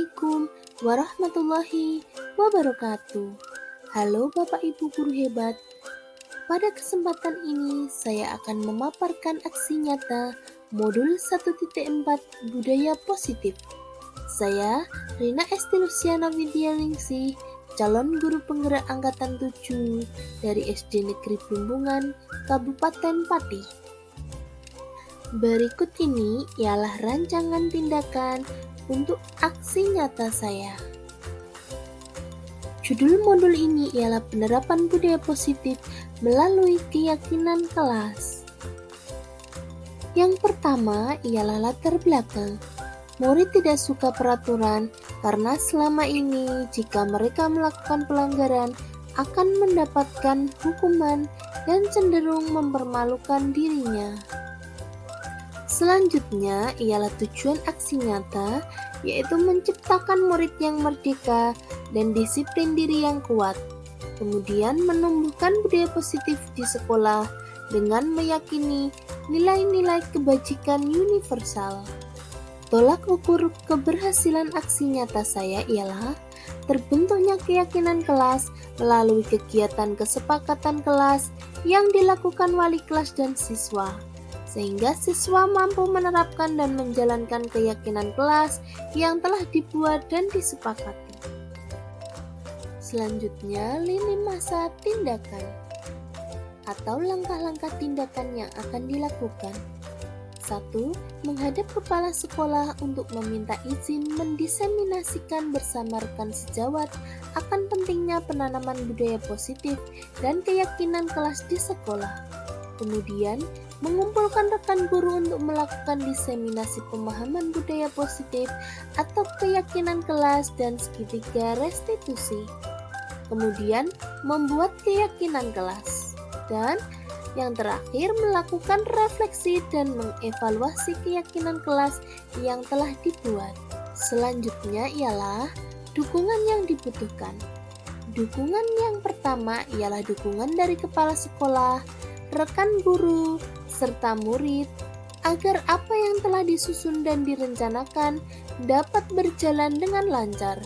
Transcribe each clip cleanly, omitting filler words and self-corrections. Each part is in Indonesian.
Assalamualaikum warahmatullahi wabarakatuh. Halo Bapak Ibu guru hebat. Pada kesempatan ini saya akan memaparkan aksi nyata modul 1.4 budaya positif. Saya Rina Esti Luciana Widianingsih, calon guru penggerak angkatan 7 dari SD Negeri Plumbungan, Kabupaten Pati. Berikut ini ialah rancangan tindakan untuk aksi nyata saya. Judul modul ini ialah penerapan budaya positif melalui keyakinan kelas. Yang pertama ialah latar belakang. Murid tidak suka peraturan karena selama ini jika mereka melakukan pelanggaran akan mendapatkan hukuman dan cenderung mempermalukan dirinya. Selanjutnya ialah tujuan aksi nyata, yaitu menciptakan murid yang merdeka dan disiplin diri yang kuat. Kemudian menumbuhkan budaya positif di sekolah dengan meyakini nilai-nilai kebajikan universal. Tolak ukur keberhasilan aksi nyata saya ialah terbentuknya keyakinan kelas melalui kegiatan kesepakatan kelas yang dilakukan wali kelas dan siswa, sehingga siswa mampu menerapkan dan menjalankan keyakinan kelas yang telah dibuat dan disepakati. Selanjutnya, lini masa tindakan atau langkah-langkah tindakan yang akan dilakukan. 1. Menghadap kepala sekolah untuk meminta izin mendiseminasikan bersama rekan sejawat akan pentingnya penanaman budaya positif dan keyakinan kelas di sekolah. Kemudian, mengumpulkan rekan guru untuk melakukan diseminasi pemahaman budaya positif atau keyakinan kelas dan segitiga restitusi. Kemudian, membuat keyakinan kelas. Dan yang terakhir, melakukan refleksi dan mengevaluasi keyakinan kelas yang telah dibuat. Selanjutnya ialah dukungan yang dibutuhkan. Dukungan yang pertama ialah dukungan dari kepala sekolah, rekan guru, serta murid, agar apa yang telah disusun dan direncanakan dapat berjalan dengan lancar.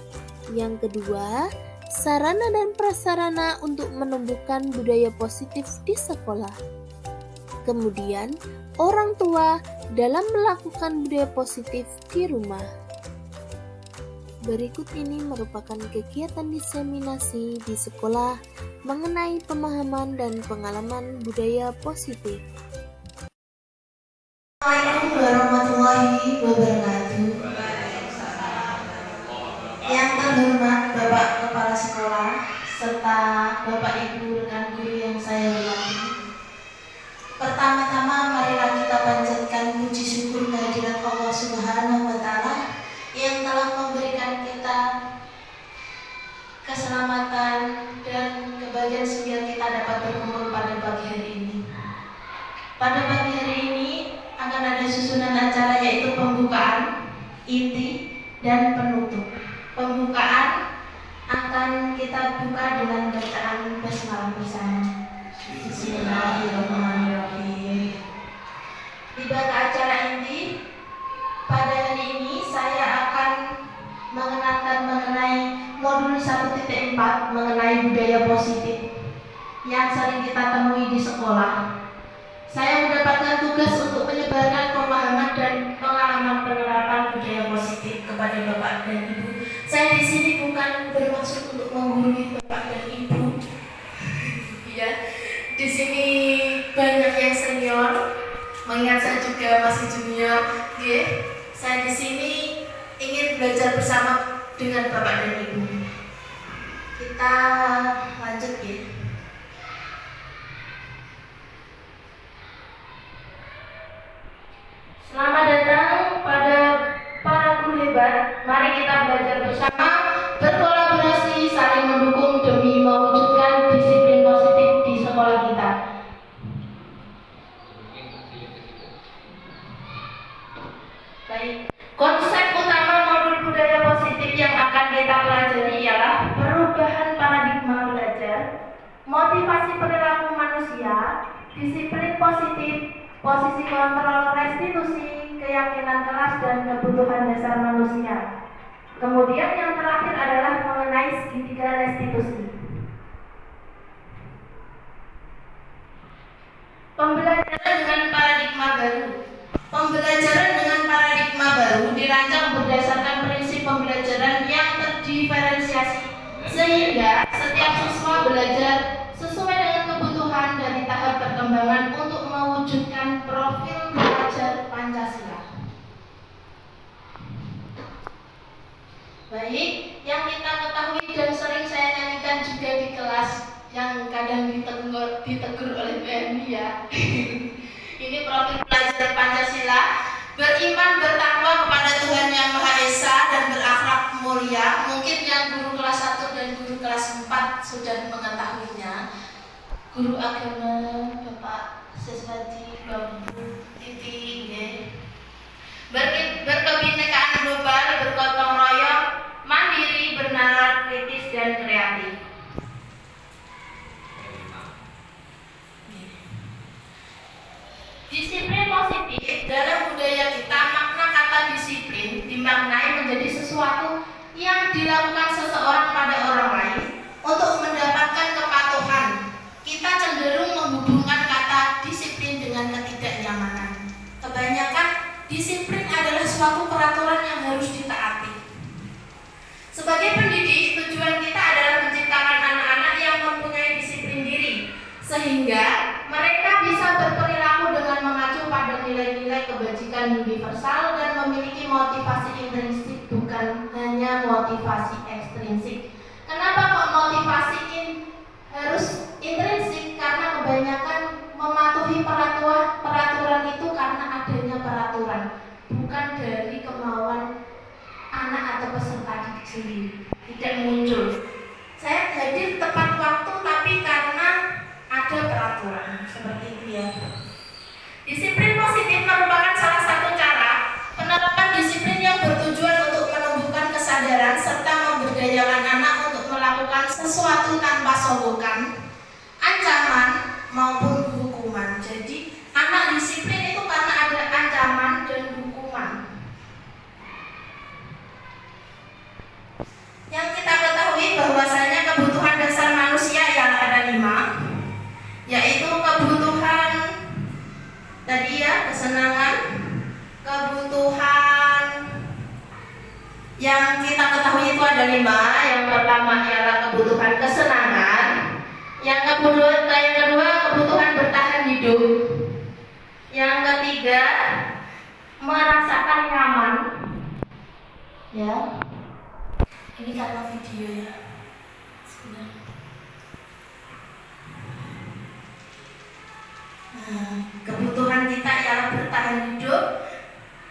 Yang kedua, sarana dan prasarana untuk menumbuhkan budaya positif di sekolah. Kemudian, orang tua dalam melakukan budaya positif di rumah. Berikut ini merupakan kegiatan diseminasi di sekolah mengenai pemahaman dan pengalaman budaya positif. Assalamualaikum warahmatullahi wabarakatuh. Yang terhormat Bapak Kepala Sekolah serta Bapak Ibu rekan guru yang saya hormati. Pertama-tama marilah kita panjatkan puji syukur kehadirat Allah Subhanahu wa taala yang telah memberikan kita keselamatan dan kebahagiaan sehingga kita dapat berkumpul pada pagi hari ini. Pada pagi hari ini akan ada susunan acara yaitu pembukaan, inti, dan penutup. Pembukaan akan kita buka dengan bacaan basmalah bersama. Bismillahirrahmanirrahim. Tiba ke acara inti, pada hari ini saya akan mengenalkan mengenai modul 1.4 mengenai budaya positif yang sering kita temui di sekolah. Saya mendapatkan tugas untuk menyebarkan pemahaman dan pengalaman penerapan budaya positif kepada Bapak dan Ibu. Saya di sini bukan bermaksud untuk menggurui Bapak dan Ibu. Ya, di sini banyak yang senior, mengingat saya juga masih junior. Saya di sini ingin belajar bersama dengan Bapak dan Ibu. Kita lanjut ya. Selamat datang pada para guru hebat. Mari kita belajar bersama, berkolaborasi, saling mendukung demi mewujudkan disiplin positif di sekolah kita. Baik. Konsep utama modul budaya positif yang akan kita pelajari ialah perubahan paradigma belajar, motivasi perilaku manusia, disiplin positif, posisi kontrol restitusi, keyakinan kelas dan kebutuhan dasar manusia. Kemudian yang terakhir adalah mengenai segitiga restitusi. Pembelajaran dengan paradigma baru. Pembelajaran dengan paradigma baru dirancang berdasarkan prinsip pembelajaran yang terdiferensiasi, sehingga setiap siswa belajar sesuai dengan kebutuhan dari tahap perkembangan untuk mewujudkan profil belajar Pancasila. Baik, yang kita ketahui dan sering saya nyanyikan juga di kelas yang kadang ditegur oleh BMI ya. Ini profil belajar Pancasila: beriman bertakwa kepada Tuhan Yang Maha Esa dan berakhlak mulia. Mungkin yang guru kelas 1 dan guru kelas 4 sudah mengetahuinya. Guru agama Bapak Seswadi Bambu Titi berkebinekaan global, bergotong royong, mandiri, bernalar kritis dan kreatif. Disiplin positif dalam budaya kita, makna kata disiplin dimaknai menjadi sesuatu yang dilakukan seseorang pada orang lain untuk mendapatkan kepatuhan. Kita cenderung menghubungkan kata disiplin dengan ketidaknyamanan. Kebanyakan disiplin adalah suatu peraturan yang harus ditaati. Sebagai pendidik, tujuan kita adalah menciptakan anak-anak yang mempunyai disiplin diri, sehingga mereka bisa berperilaku dengan mengacu pada nilai-nilai kebajikan universal dan memiliki motivasi intrinsik, bukan hanya motivasi ekstrinsik. Kenapa kok motivasi harus intrinsik? Karena kebanyakan mematuhi peraturan itu karena adanya peraturan, bukan dari kemauan anak atau peserta didik sendiri. Tidak muncul saya hadir tepat waktu tapi karena ada peraturan, seperti itu ya. Disiplin positif merupakan salah satu cara penerapan disiplin yang bertujuan untuk menumbuhkan kesadaran serta memberdayakan anak untuk melakukan sesuatu tanpa sogokan, ancaman maupun hukuman. Jadi anak disiplin itu karena ada ancaman dan hukuman. Yang kita ketahui bahwasanya kebutuhan dasar manusia yang ada 5, yaitu kebutuhan tadi ya, kesenangan, kebutuhan yang kita ketahui itu ada 5. Yang pertama ialah kebutuhan kesenangan, yang kedua kebutuhan bertahan hidup, yang ketiga merasakan nyaman ya. Ini karena video ya. Sebenarnya. Kebutuhan kita ialah bertahan hidup,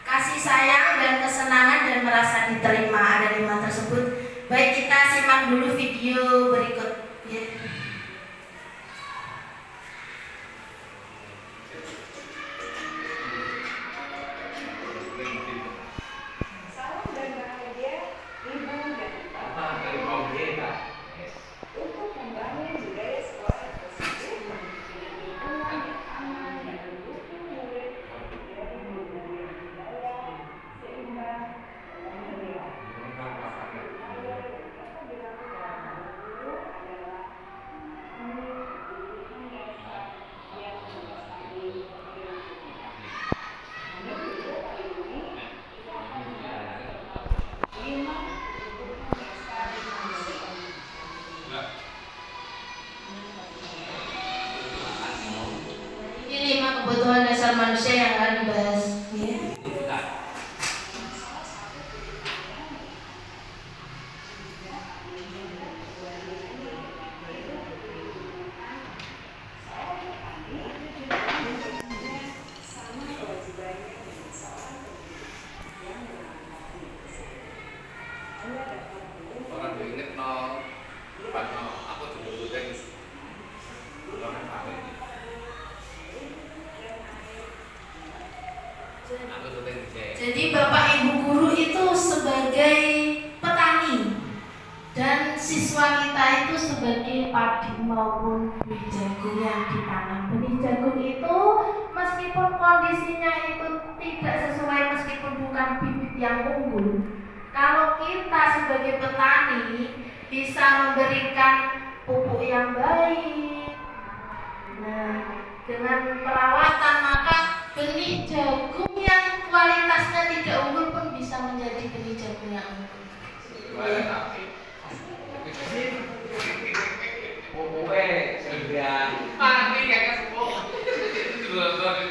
kasih sayang dan kesenangan dan merasa diterima. Ada 5 tersebut. Baik, kita simak dulu video berikut ya. Kebutuhan dasar manusia yang akan dibahas ya. Orang inget no, aku dibutuhin Jadi Bapak Ibu guru itu sebagai petani dan siswa kita itu sebagai padi maupun benih jagung yang ditanam. Benih jagung itu meskipun kondisinya itu tidak sesuai, meskipun bukan bibit yang unggul, Kalau kita sebagai petani bisa memberikan pupuk yang baik, nah, dengan perawatan maka benih jagung yang kualitasnya tidak unggul pun bisa menjadi benih jagung yang unggul. Pupuknya sedang. Mati kayak sepuluh. Itu juga.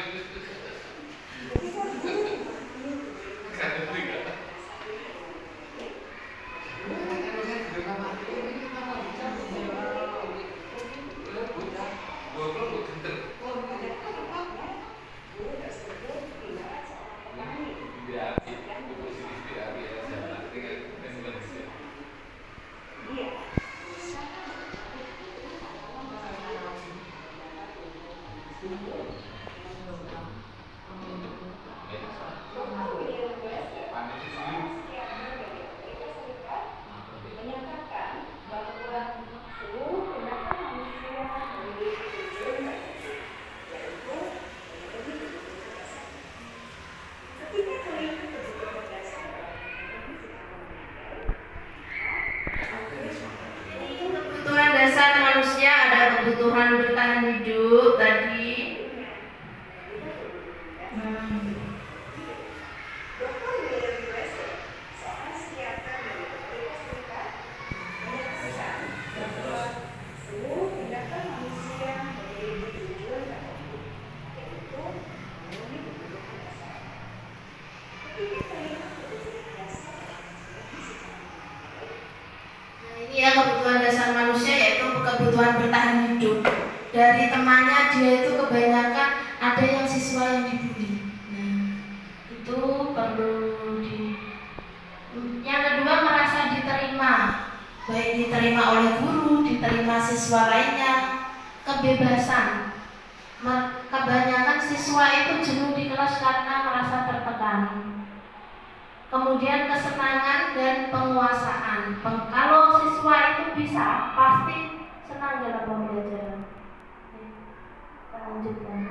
Kebutuhan dasar manusia ada kebutuhan bertahan hidup tadi. Ini ya kebutuhan dasar manusia, yaitu kebutuhan bertahan hidup. Dari temannya dia itu kebanyakan ada yang siswa yang dibully. Nah, itu perlu di. Yang kedua, merasa diterima, baik diterima oleh guru, diterima siswa lainnya. Kebebasan. Kebanyakan siswa itu jenuh di kelas karena merasa tertekan. Kemudian kesenangan dan penguasaan. Kalau siswa itu bisa, pasti senang dalam pembelajaran. Kita lanjutkan.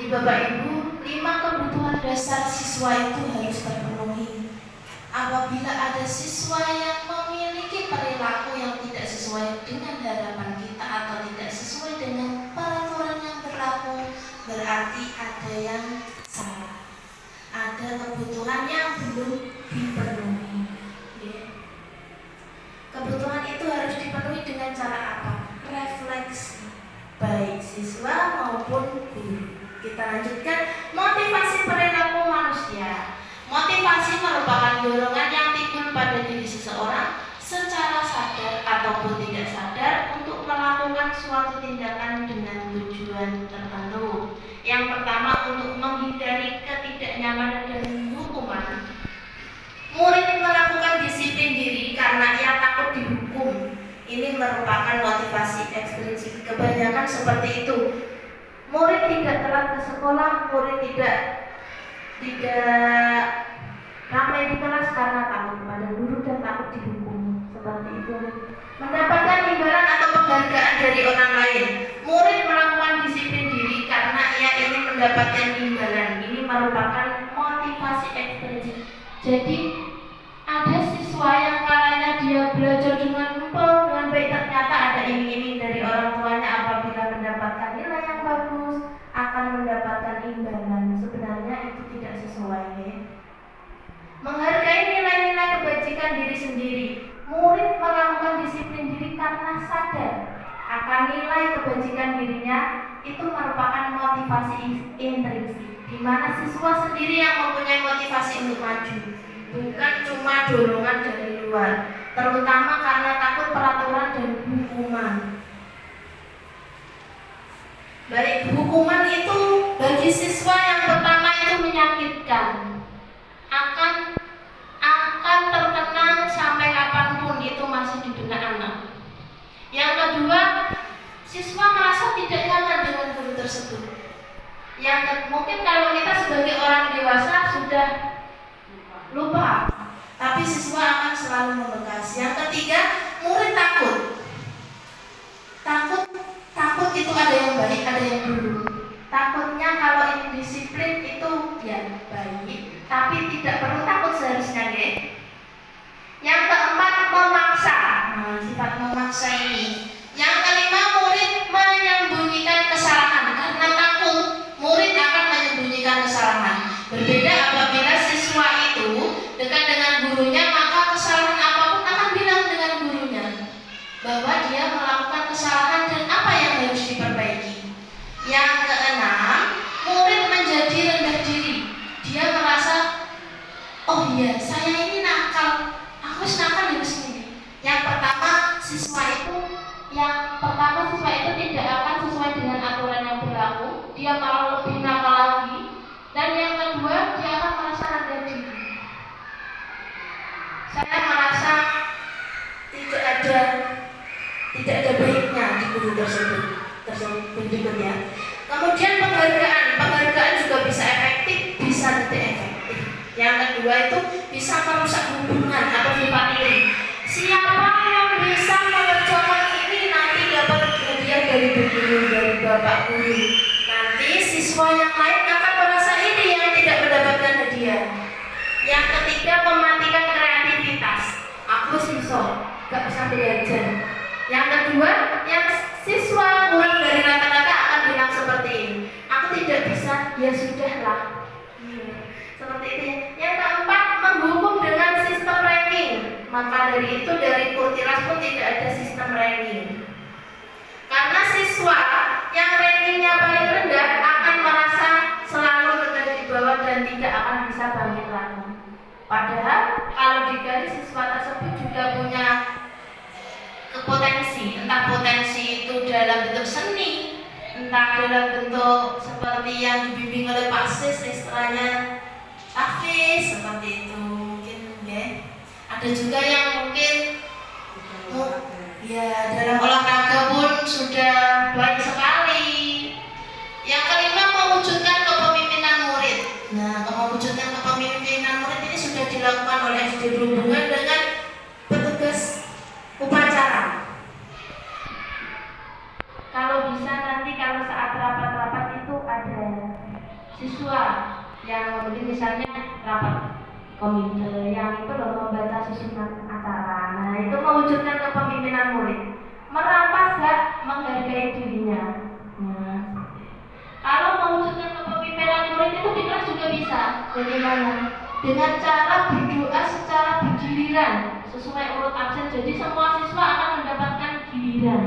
Jadi Bapak Ibu, 5 kebutuhan dasar siswa itu harus terpenuhi. Apabila ada siswa yang memiliki perilaku yang tidak sesuai dengan harapan kita atau tidak sesuai dengan peraturan yang berlaku, berarti ada yang salah. Ada kebutuhan yang belum dipenuhi. Kebutuhan itu harus dipenuhi dengan cara apa? Refleksi, baik siswa maupun guru. Kita lanjutkan, motivasi perilaku manusia. Motivasi merupakan dorongan yang timbul pada diri seseorang secara sadar ataupun tidak sadar untuk melakukan suatu tindakan dengan tujuan tertentu. Yang pertama, untuk menghindari ketidaknyamanan dan hukuman. Murid melakukan disiplin diri karena ia takut dihukum. Ini merupakan motivasi eksplisit. Kebanyakan seperti itu. Murid tidak telat ke sekolah, murid tidak ramai di kelas karena takut pada guru dan takut dihukum. Seperti itu. Mendapatkan imbalan atau penghargaan dari orang lain. Murid melakukan disiplin diri karena ia ingin mendapatkan imbalan. Ini merupakan motivasi eksplisit. Jadi ada siswa yang kalanya dia belajar dengan baik, ternyata ada iming-iming dari orang tuanya apabila mendapatkan nilai yang bagus akan mendapatkan imbalan. Sebenarnya itu tidak sesuai. Menghargai nilai-nilai kebajikan diri sendiri. Murid melakukan disiplin diri karena sadar akan nilai kebajikan dirinya. Itu merupakan motivasi intrinsik, di mana siswa sendiri yang mempunyai motivasi untuk maju, bukan cuma dorongan dari luar, terutama karena takut peraturan dan hukuman. Baik, hukuman itu bagi siswa yang pertama itu menyakitkan, akan terkenang sampai kapanpun, itu masih di benak anak. Yang kedua, siswa merasa tidak nyaman dengan guru tersebut. Mungkin kalau kita sebagai orang dewasa sudah lupa, tapi siswa akan selalu membekas. Yang ketiga, murid takut itu ada yang baik, ada yang buruk. Takutnya kalau ini disiplin itu ya baik, tapi tidak perlu takut seharusnya, ya. Yang keempat, memaksa. Nah, sifat memaksa ini. Yang kelima, murid menyembunyikan kesalahan karena takut murid akan menyembunyikan kesalahan. Berbeda apabila siswa itu dekat dengan gurunya, maka kesalahan apapun akan bilang dengan gurunya bahwa dia melakukan kesalahan dan apa yang harus diperbaiki. Yang keenam, murid menjadi rendah diri. Dia merasa, oh iya, saya ini nakal, aku nakal di sini. Yang pertama siswa itu tidak akan sesuai dengan aturan yang berlaku, dia malah lebih nakal lagi. Dan yang kedua, dia akan merasa rendah diri. Saya merasa tidak ada baiknya di guru tersebut berikutnya. Kemudian penghargaan juga bisa efektif, bisa tidak efektif. Yang kedua itu bisa merusak hubungan atau sifat iri. Siapa yang bisa mengerjakan ini nanti dapat hadiah dari guru, dari bapak guru. Nanti siswa yang lain akan merasa ini yang tidak mendapatkan hadiah. Yang ketiga, mematikan kreativitas. Aku siswa, gak bisa belajar. Yang kedua, yang siswa kurang dari rata-rata akan bilang seperti ini, aku tidak bisa, ya sudahlah. Seperti itu ya. Yang keempat, menghukum dengan sistem ranking. Maka dari itu dari Kurtilas pun tidak ada sistem ranking. Karena siswa yang rankingnya paling rendah akan merasa selalu berada di bawah dan tidak akan bisa bangkit lagi. Padahal kalau digali siswa tersebut juga punya potensi, entah potensi itu dalam bentuk seni, entah dalam bentuk seperti yang dibimbing oleh Pak Sis, istilahnya Hafiz, seperti itu mungkin ya. Ada juga yang mungkin ya dalam olahraga pun sudah baik sekali. Yang kelima, mewujudkan kepemimpinan murid. Nah, mewujudkan kepemimpinan murid ini sudah dilakukan oleh SD berhubungan dengan petugas upacara. Kalau bisa nanti kalau saat rapat-rapat itu ada susunan acara. Nah, itu mewujudkan kepemimpinan murid. Merampas hak menghargai dirinya. Nah, kalau mewujudkan kepemimpinan murid itu di kelas juga bisa. Bagaimana? Dengan cara berdoa secara bergiliran sesuai urut absen. Jadi semua siswa akan mendapatkan giliran.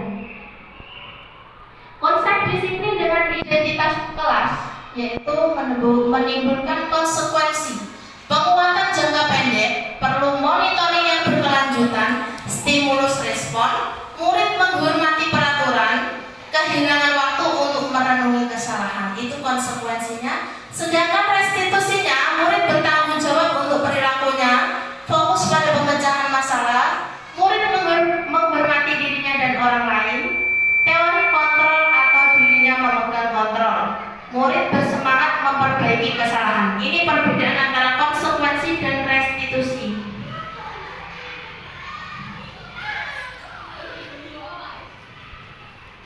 Konsep disiplin dengan identitas kelas yaitu menimbulkan konsekuensi. Penguatan jangka pendek perlu monitoring yang berkelanjutan, stimulus respon, murid menghormati peraturan, kehilangan waktu untuk merenungi kesalahan. Itu konsekuensinya. Sedangkan restitusinya, murid bertanggung jawab untuk perilakunya, fokus pada pemecahan masalah, murid menghormati dirinya dan orang lain, teori kontrol atau dirinya memegang kontrol, murid bersemangat memperbaiki kesalahan. Ini perbedaan antara konsekuensi dan restitusi.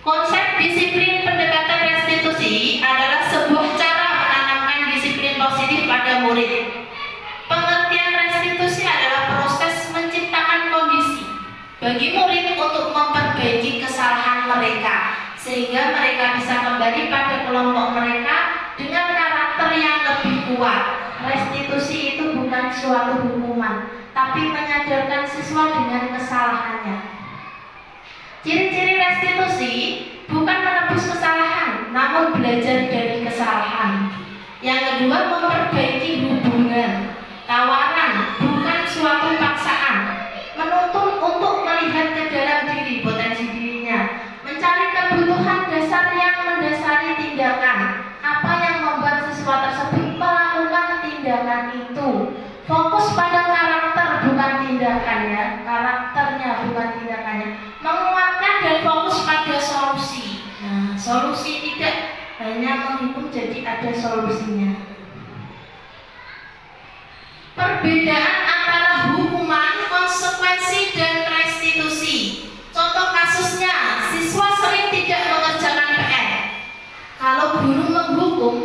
Konsep disiplin pendekatan restitusi adalah sebuah cara menanamkan disiplin positif pada murid. Pengertian restitusi adalah proses menciptakan kondisi bagi murid untuk memperbaiki kesalahan mereka, sehingga mereka bisa kembali pada kelompok mereka dengan karakter yang lebih kuat. Restitusi itu bukan suatu hukuman, tapi menyadarkan siswa dengan kesalahannya. Ciri-ciri restitusi bukan menebus kesalahan, namun belajar dari kesalahan. Yang kedua, memperbaiki hubungan. Tawaran, bukan suatu paksaan. Menuntun untuk melihat ke dalam diri, potensi dirinya. Mencari kebutuhan dasar yang mendasari tindakan. Apa yang membuat siswa tersebut melakukan tindakan itu. Fokus pada karakter, bukan tindakannya. Karakternya, bukan tindakannya. Menguatkan dan fokus pada solusi. Nah, solusi tidak hanya menghitung, jadi ada solusinya. Perbedaan antara hukuman, konsekuensi, dan restitusi. Contoh kasusnya, siswa sering tidak mengerjakan PR. Kalau guru menghukum,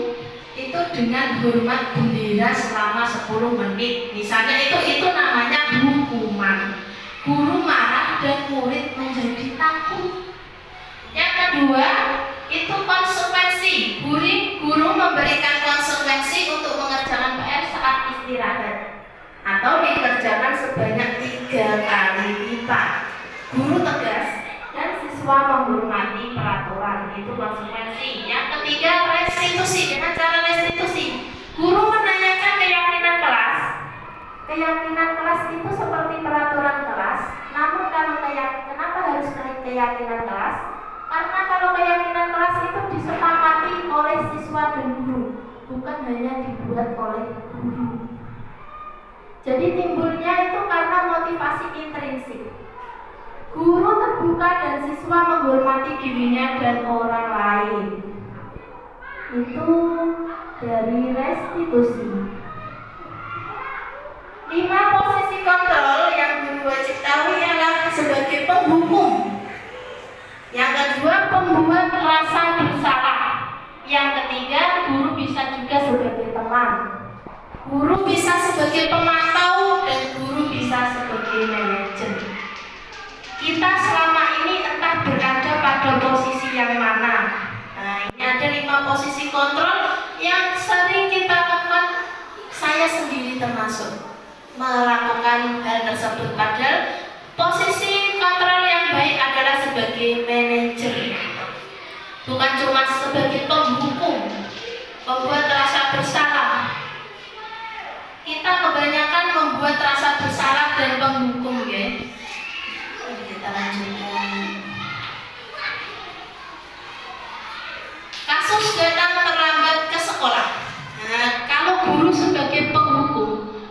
itu dengan hormat bendera selama 10 menit. Misalnya itu namanya hukuman. Guru marah dan murid menjadi takut. Yang kedua, itu konsekuensi. Guru memberikan konsekuensi untuk mengerjakan PR saat istirahat atau dikerjakan sebanyak 3 kali lipat. Guru tegas dan siswa menghormati peraturan. Itu konsekuensi. Yang ketiga, restitusi. Dengan cara restitusi, guru menanyakan keyakinan kelas. Keyakinan kelas itu seperti peraturan kelas. Namun kalau kenapa harus keyakinan kelas? Karena kalau keyakinan kelas itu disepakati oleh siswa dan guru, bukan hanya dibuat oleh guru. Jadi timbulnya itu karena motivasi intrinsik. Guru terbuka dan siswa menghormati dirinya dan orang lain. Itu dari restitusi. 5 posisi kontrol yang guru wajib tahu ialah sebagai penghukum. Yang kedua, pembuat rasa bersalah. Yang ketiga, guru bisa juga sebagai teman. Guru bisa sebagai pemantau dan guru bisa sebagai manajer. Kita selama ini entah berada pada posisi yang mana. Nah, ini ada 5 posisi kontrol yang sering kita lakukan, saya sendiri termasuk melakukan hal tersebut. Padahal posisi kontrol yang baik adalah sebagai manajer, bukan cuma sebagai penghukum, membuat rasa bersalah. Kita kebanyakan membuat rasa bersalah dan penghukum, ya. Kita lanjutkan. Kasus datang terlambat ke sekolah. Nah, kalau guru sebagai penghukum,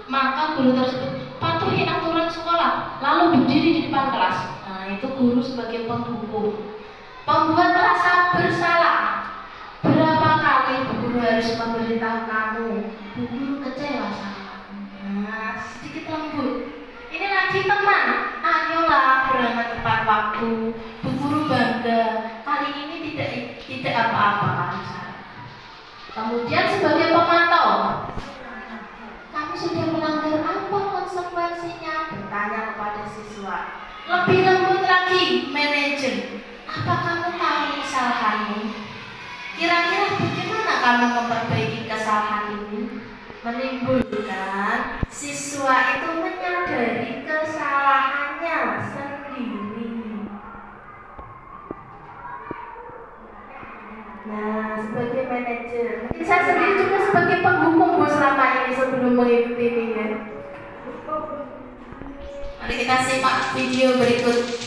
maka guru tersebut patuhi aturan sekolah, lalu berdiri di depan kelas. Nah, itu guru sebagai penghukum. Pembuat rasa bersalah. Berapa kali guru harus memberitahu kamu, guru kecewa sama kamu. Nah, sedikit lembut. Ini lagi teman, ayolah berangkat tepat waktu. Bu guru bangga, kali ini tidak apa-apa. Kemudian sebagai pemantau, kamu sudah melanggar apa konsekuensinya? Lebih lembut lagi, manajer. Apa kamu tahu kesalahanmu? Kira-kira bagaimana kamu memperbaiki kesalahan ini? Menimbulkan siswa itu menyadari kesalahannya sendiri. Nah, sebagai manajer, mungkin saya sendiri juga sebagai penghukum Bu selama ini sebelum mengikuti ini ya. Mari kita simak video berikut.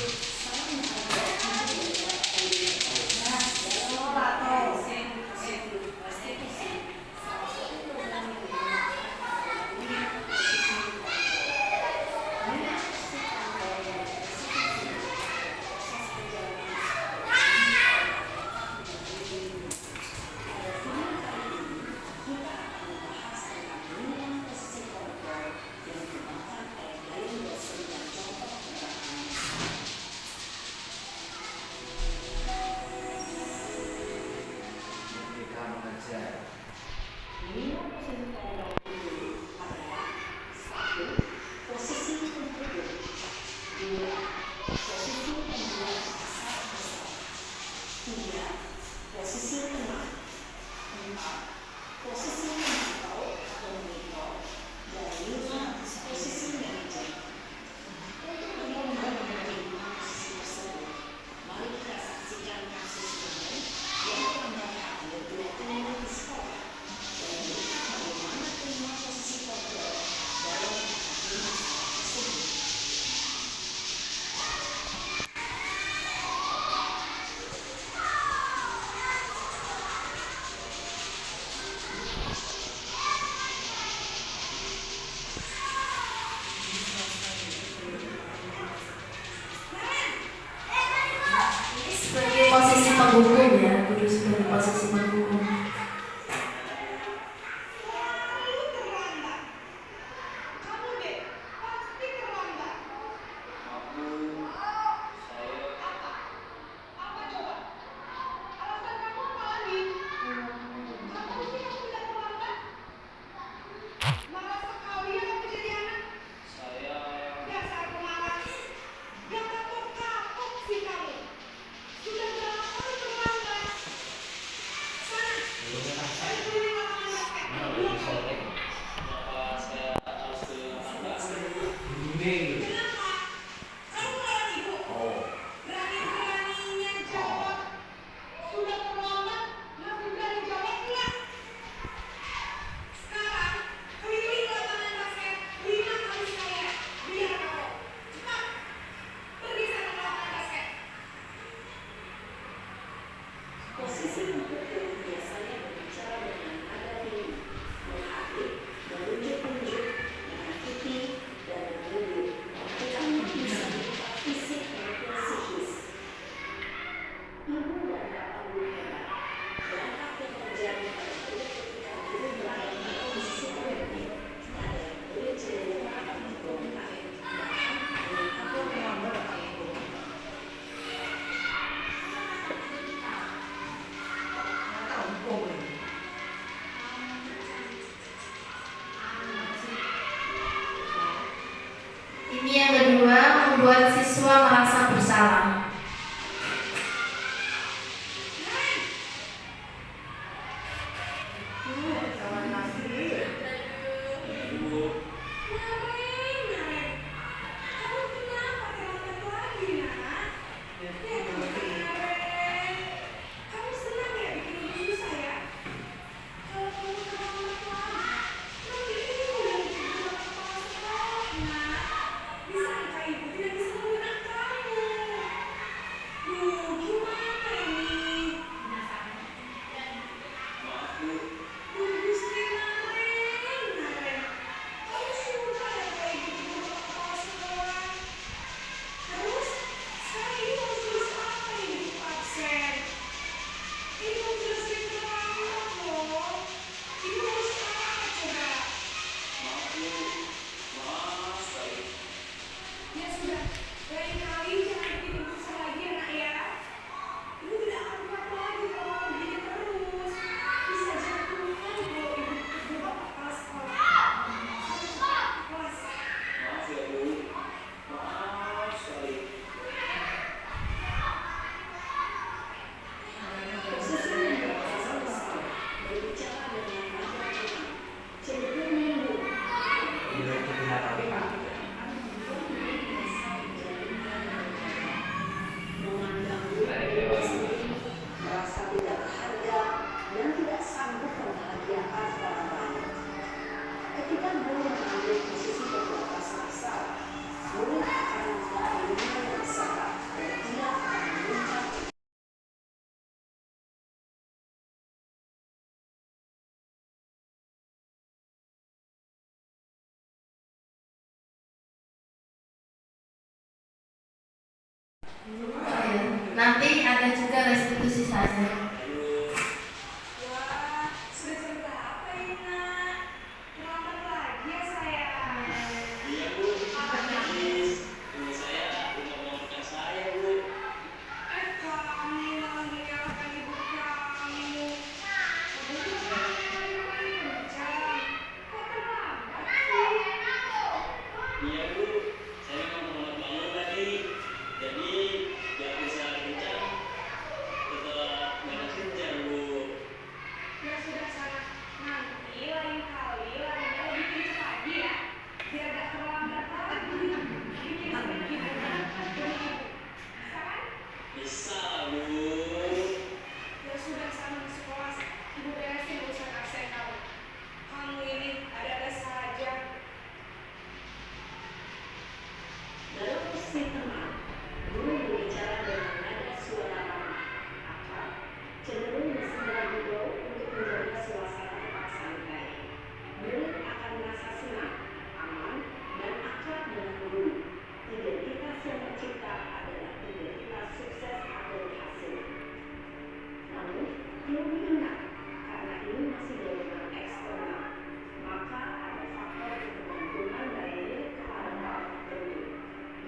Sebagai posisi penghukum ya, guru sebagai posisi penghukum. Ini yang kedua, membuat siswa merasa bersalah. Bu, saya memang terlambat bangun tadi. Jadi biar bisa kencang, tetap jangan kencang Bu. Ya sudah sana, nanti lain kali larinya lebih kencang lagi ya, biar gak terlambat lagi. Bikin seperti ibu kan, demi ibu. Bisa kan? Bisa Bu. Ya sudah sana masuk kelas, ibu beresin urusan absen kamu. Kamu ini ada-ada saja. Dalam posisi tenang, guru berbicara dengan nada suara ramah, akrab, cenderung bersandar beliau untuk menjaga suasana tetap santai. Murid akan merasa senang, aman, dan akrab dengan guru. Identitas yang tercipta adalah identitas sukses atau hasil. Namun, perlu diingat, karena ini masih dorongan eksternal, maka ada faktor ketergantungan dari murid kepada hal tertentu.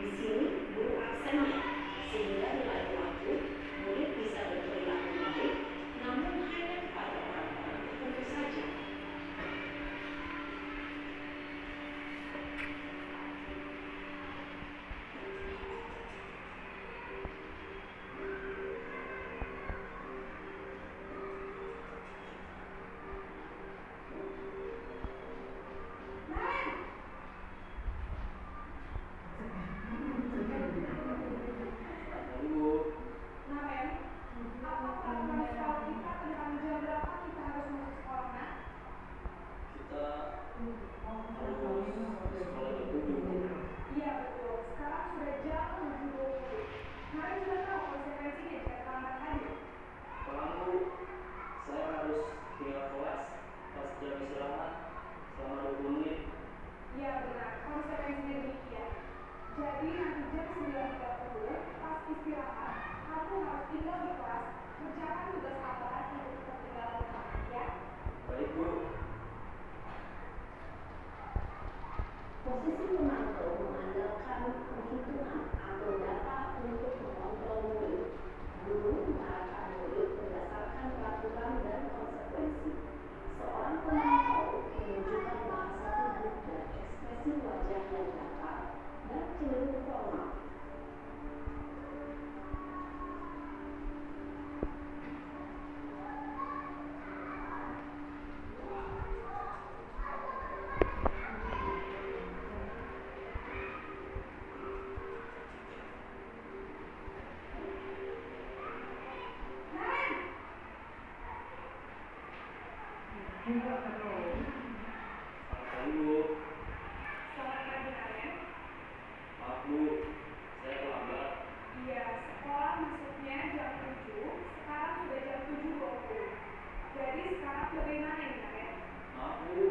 Di sini, guru aksennya, sehingga di lain waktu, murid bisa berperilaku baik, namun hanya kepada orang-orang tertentu saja. Bu, Nah, Ren, apa peraturan sekolah kita tentang jam berapa kita harus masuk sekolah, Nak? kita harus sekolah jam 7 Bu. Iya betul, sekarang sudah jam 7.20. Kalian sudah tahu konsekuensinya jika terlambat hadir. Pulang Bu, saya harus tinggal kelas pas jam istirahat selama 20 menit. Iya benar, konsekuensinya demikian. Jadi nanti jam 9.30 pas istirahat, kamu harus tinggal di kelas, kerjakan tugas tambahan untuk tetap tinggal di kelas, ya? Baik Bu. Posisi pemantau mengandalkan penghitungan atau data untuk mengontrol murid. Guru mengarahkan murid berdasarkan peraturan dan konsekuensi. Seorang pemantau menunjukkan bahasa tubuh dan ekspresi wajah yang datar dan cenderung formal. Selamat pagi Bu. Selamat pagi kalian. Maaf Bu, saya terlambat. Iya, sekolah masuknya jam 7, sekarang sudah jam 7.20. Jadi sekarang bagaimana ini kalian? Maaf Bu,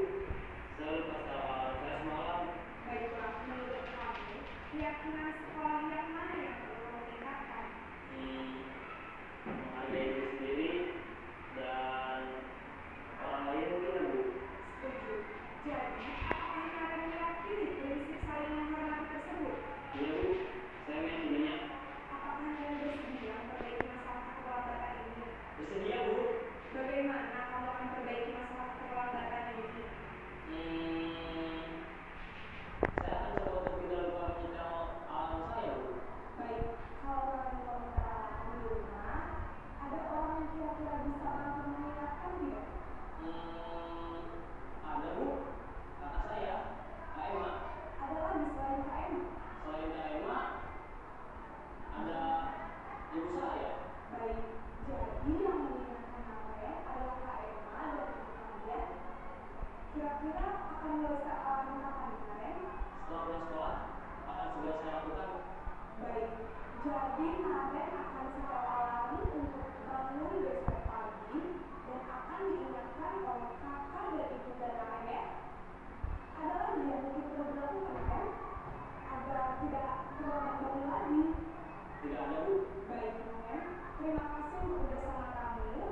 saya lupa taruhan saya semalam. Baiklah, menurut kamu, keyakinan sekolah yang mana yang perlu meningkatkan? Menghargai diri sendiri dan orang lain mungkin Bu. Setuju. Jadi, apakah kalian meyakini prinsip saling menghormati tersebut? Iya Bu, saya meyakininya. Apakah kalian bersedia memperbaiki masalah keterlambatan ini? Bersedia Bu. Bagaimana kamu akan perbaiki masalah keterlambatan ini? Saya akan coba untuk tidak lupa menyetel alarm saya Bu. Baik, kalau kalian mau minta alarm di rumah, ada orang yang kira-kira bisa bantu mengingatkan tidak? Ada Bu, kakak saya, Kak Emma. Ada lagi selain KM? Selain Kak Emma, ada ibu saya. Baik, jadi yang mengingatkan kalian adalah Kak Emma dan ibu kalian. Kira-kira akan selesai alarm kapan kalian? Setelah pulang sekolah, akan segera saya lakukan. Baik, jadi kalian akan setel alarm untuk bangun besok pagi dan akan diingatkan oleh kakak dan ibu dan kalian ya. Ada lagi yang mungkin perlu dilakukan kan? Agar tidak terlambat bangun lagi. Tidak ada Bu. Baik, ya. Terima kasih untuk bersama kamu.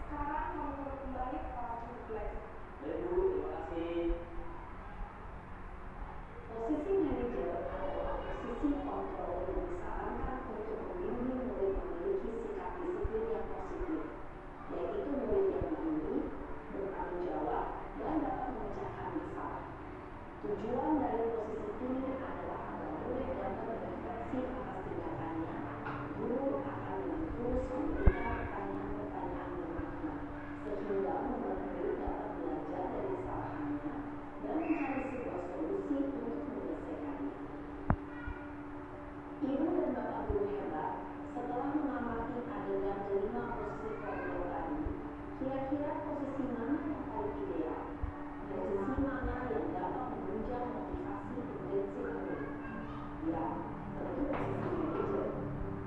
Sekarang kamu perlu kembali ke kelas untuk belajar. Baik Bu, terima kasih. Posisi manajer adalah posisi kontrol yang disarankan untuk membimbing murid memiliki sikap disiplin yang positif, yaitu murid yang mandiri, bertanggung jawab, dan dapat memecahkan masalah. Tujuan dari posisi ini adalah agar murid dapat berefleksi atas tindakannya. Guru akan dengan terus memberikan pertanyaan-pertanyaan bermakna, sehingga murid dapat belajar dari kesalahannya dan mencari sebuah solusi untuk menyelesaikannya. Ibu dan bapak guru hebat, setelah mengamati adegan kelima posisi kontrol tadi, kira-kira posisi mana yang paling ideal? Posisi mana yang dapat menunjang motivasi intrinsik murid? Ya, tentu posisi manajer.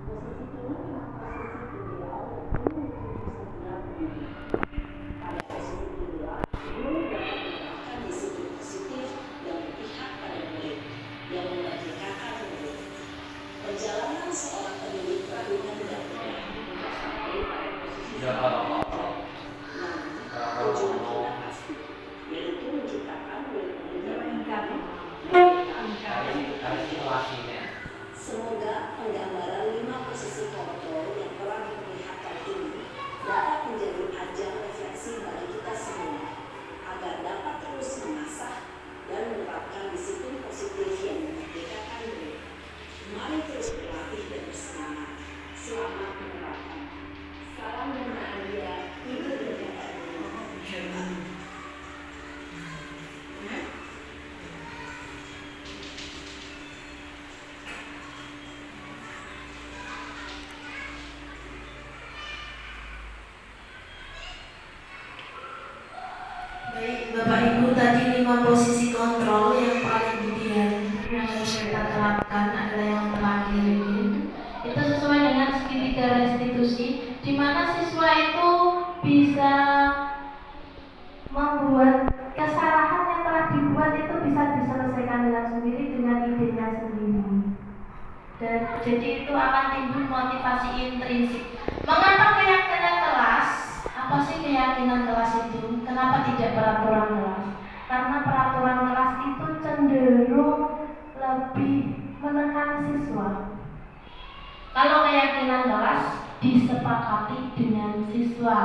Posisi ini memang posisi ideal yang perlu dituju setiap murid. Pada posisi inilah, guru dapat menerapkan disiplin positif yang berpihak pada murid, yang memerdekakan murid. Perjalanan seorang pendidik tentunya tidak mudah sampai pada posisi tujuan kita pasti, yaitu menciptakan murid-murid yang Semoga penggambaran 5 posisi kontrol yang telah diperlihatkan ini dapat menjadi ajang refleksi bagi kita semua, agar dapat terus mengasah dan menerapkan disiplin positif yang memerdekakan murid. Mari terus berlatih dan bersemangat. Selamat menerapkan. Salam dan bahagia, Ibu dan Bapak Guru hebat. Baik, Bapak Ibu, tadi 5 posisi kontrol yang paling ideal yang harus kita terapkan adalah yang terakhir ini. Itu sesuai dengan segitiga restitusi, di mana siswa itu bisa membuat kesalahan yang telah dibuat itu bisa diselesaikan dengan sendiri dengan idenya sendiri. Dan jadi itu akan timbul motivasi intrinsik. Mengapa keyakinan kelas? Apa sih keyakinan kelas itu? Kenapa tidak peraturan kelas? Karena peraturan kelas itu cenderung lebih menekan siswa. Kalau keyakinan kelas disepakati dengan siswa.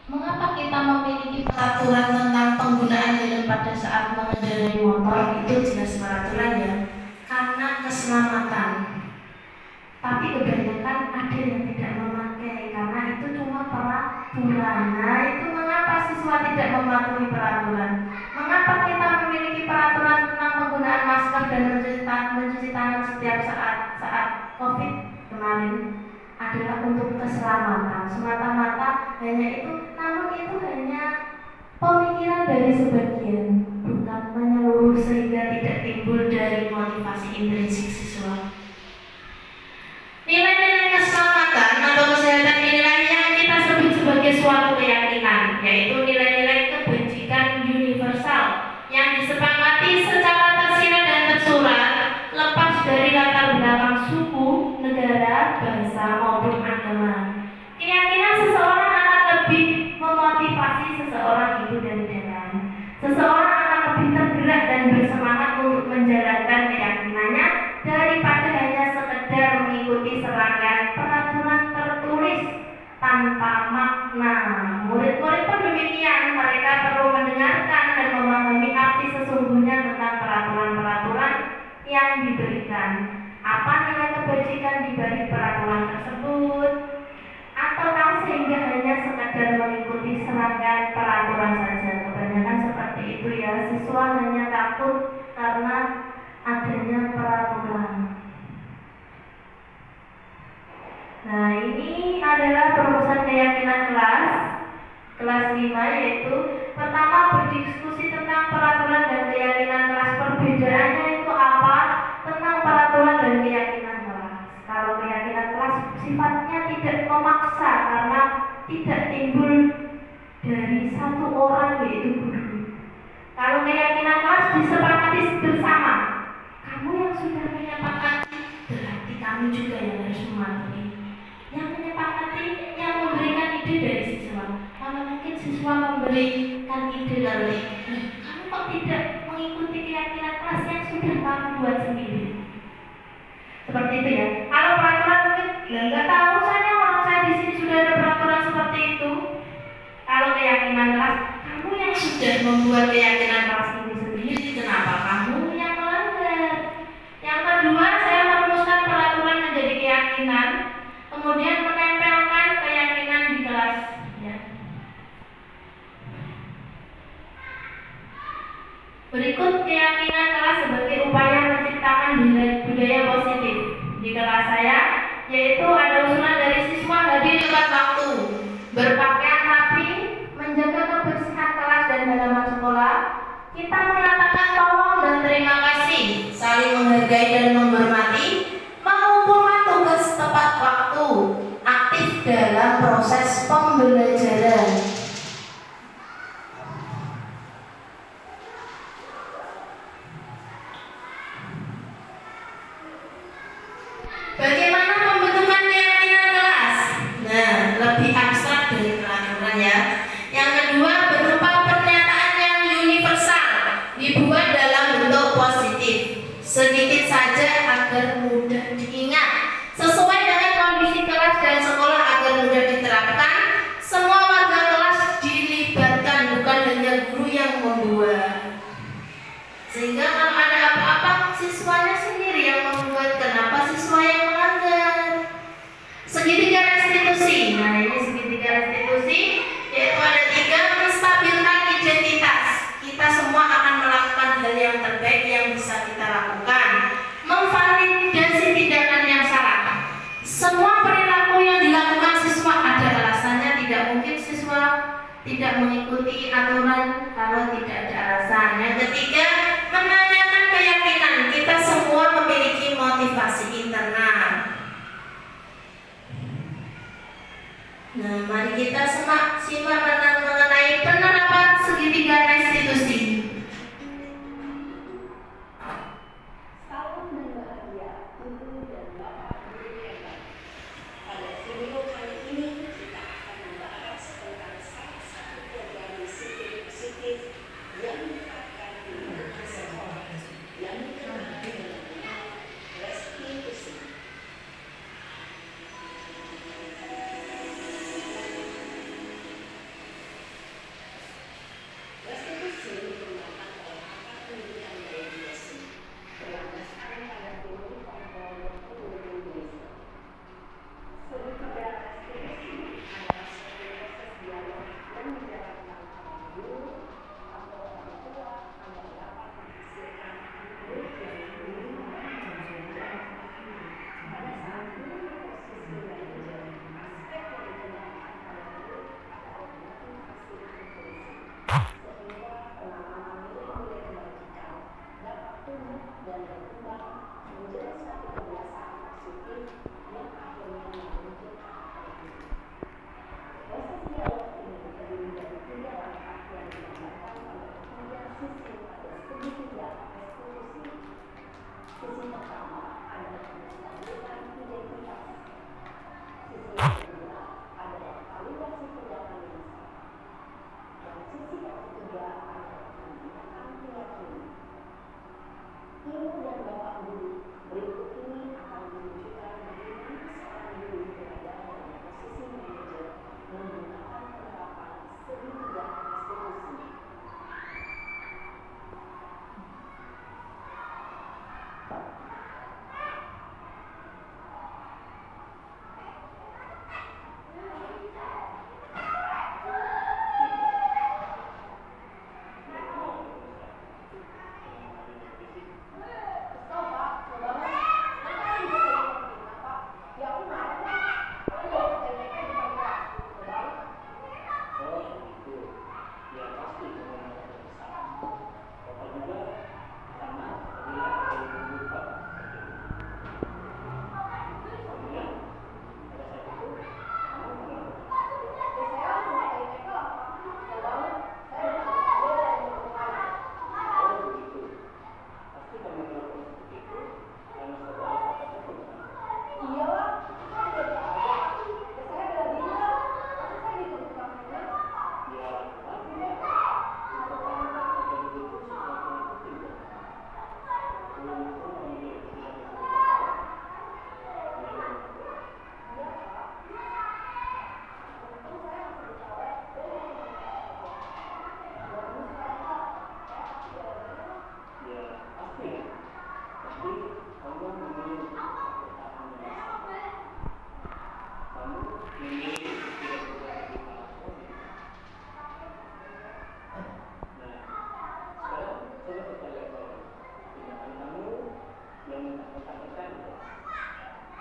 Mengapa kita memiliki peraturan tentang penggunaan helm pada saat mengendarai motor? Itu jelas peraturan ya, karena keselamatan. Tapi kebanyakan ada yang tidak memakai karena itu cuma peraturan. Nah, itu mengapa siswa tidak mematuhi peraturan? Mengapa kita memiliki peraturan tentang penggunaan masker dan mencuci tangan setiap saat COVID kemarin? Adalah untuk keselamatan semata-mata, hanya itu. Namun itu hanya pemikiran dari sebagian, bukan menyeluruh, sehingga tidak timbul dari motivasi intrinsik siswa. Nilai-nilai keselamatan atau kesehatan inilah yang kita sebut sebagai suatu keyakinan, yaitu nilai-nilai kebajikan universal yang disepakati secara tersirat dan tersurat, lepas dari latar belakang suku, negara, bahasa maupun agama. Keyakinan seseorang akan lebih memotivasi seseorang itu dari dalam. Seseorang akan lebih tergerak dan bersemangat untuk menjalankan keyakinannya daripada hanya sekedar mengikuti serangkaian peraturan tertulis tanpa makna. Murid-murid pun demikian, mereka perlu mendengarkan dan memahami arti sesungguhnya tentang peraturan-peraturan yang diberikan. Apa nilai kebajikan di balik peraturan tersebut? Ataukah sehingga hanya sekadar mengikuti serangkaian peraturan saja? Kebanyakan seperti itu ya, siswa hanya takut karena adanya peraturan. Nah, ini adalah perumusan keyakinan kelas 5, yaitu pertama berdiskusi tentang peraturan dan keyakinan kelas. Perbedaannya itu apa? Tentang peraturan dan keyakinan kelas. Kalau keyakinan kelas sifatnya tidak memaksa karena tidak timbul dari satu orang, yaitu guru. Kalau keyakinan kelas disepakati bersama. Kamu yang sudah menyepakati, berarti kami juga yang harus mematuhi. Yang menyepakati, yang memberikan ide dari siswa. Mana mungkin siswa memberikan ide lalu, kamu kok tidak mengikuti keyakinan kelas yang sudah kamu buat sendiri? Seperti itu ya. Kalau peraturan mungkin, nggak tahu saya, orang saya di sini sudah ada peraturan seperti itu. Kalau keyakinan kelas, kamu yang sudah membuat keyakinan kelas ini sendiri, kenapa di kelas saya, yaitu ada usulan dari siswa hadir tepat waktu, berpakaian rapi, menjaga kebersihan kelas dan halaman sekolah. Kita mengatakan tolong dan terima kasih, saling menghargai dan menghormati, mengumpulkan tugas tepat waktu, aktif dalam proses pembelajaran. Bagaimana pembentukan keyakinan kelas? Nah, lebih abstrak dari peraturan ya. Yang kedua, berupa pernyataan yang universal, dibuat dalam bentuk positif, sedikit saja agar mudah diingat, sesuai dengan kondisi kelas dan sekolah agar mudah diterapkan. Semua warga kelas dilibatkan, bukan hanya guru yang membuat. Sehingga kalau ada apa-apa, siswanya sendiri yang membuat. Kenapa siswa yang melanggar? Segitiga restitusi. Nah, ini segitiga restitusi, yaitu ada 3: menstabilkan identitas. Kita semua akan melakukan hal yang terbaik yang bisa kita lakukan. Memvalidasi tindakan yang salah. Semua perilaku yang dilakukan siswa ada alasannya. Tidak mungkin siswa tidak mengikuti aturan kalau tidak ada alasan. Yang ketiga, menanyakan keyakinan. Kita semua memiliki motivasi internal. Nah, mari kita simak mengenai penerapan segitiga restitusi. Salam dan bahagia guru dan bapak guru hebat. Pada video kali ini kita akan membahas tentang salah satu program disiplin positif yang diterapkan di lingkungan sekolah yang dikenal dengan nama restitusi. Restitusi dikembangkan oleh pakar pendidikan mediasi berdasarkan pada teori kontrol Indonesia. Segitiga restitusi adalah suatu proses dialog yang dijalankan oleh guru atau orang tua agar dapat menghasilkan murid yang ingin mengajar. Pada saat guru berposisi manajer, aspek yang digunakan pada murid adalah motivasi inklusi, sehingga penanaman nilai-nilai kebajikan dapat tumbuh dan berkembang menjadi suatu kebiasaan positif yang akhirnya membentuk karakter diri. Proses dialog ini terdiri dari 3 langkah yang digambarkan pada 3 sisi pada segitiga restitusi. Sisi pertama adalah menstabilkan identitas. Sisi yang kedua adalah validasi tindakan yang salah. Dan sisi yang ketiga adalah menanyakan keyakinan. Ibu dan bapak guru, berikut ini akan menunjukkan bagaimana seorang guru berada dalam posisi manajer menggunakan penerapan segitiga restitusi.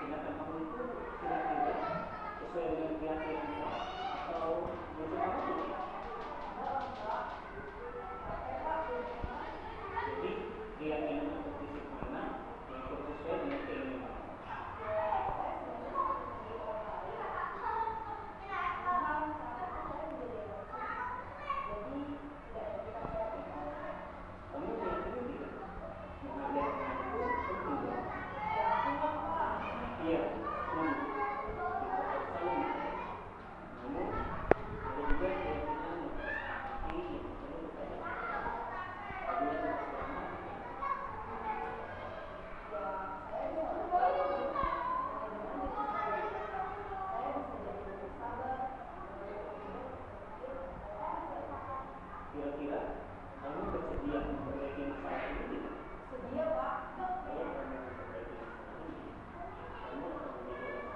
tindakan kamu itu kira-kira sesuai dengan keyakinan kamu atau butuh kamu tidak? Jadi keyakinan atau prinsip mana yang sesuai dengan keilmuan kamu? Kamu meyakini tidak? Mengajarkan itu penting dong. Iya, namun namun ada juga keyakinan yang pasti yang perlu diperhatikan. Apabila tidak selamat, kira-kira kamu bersedia memperbaiki masalah ini tidak? Sedia, Pak. Kalau kamu memperbaiki masalah ini, kamu akan menjadi orang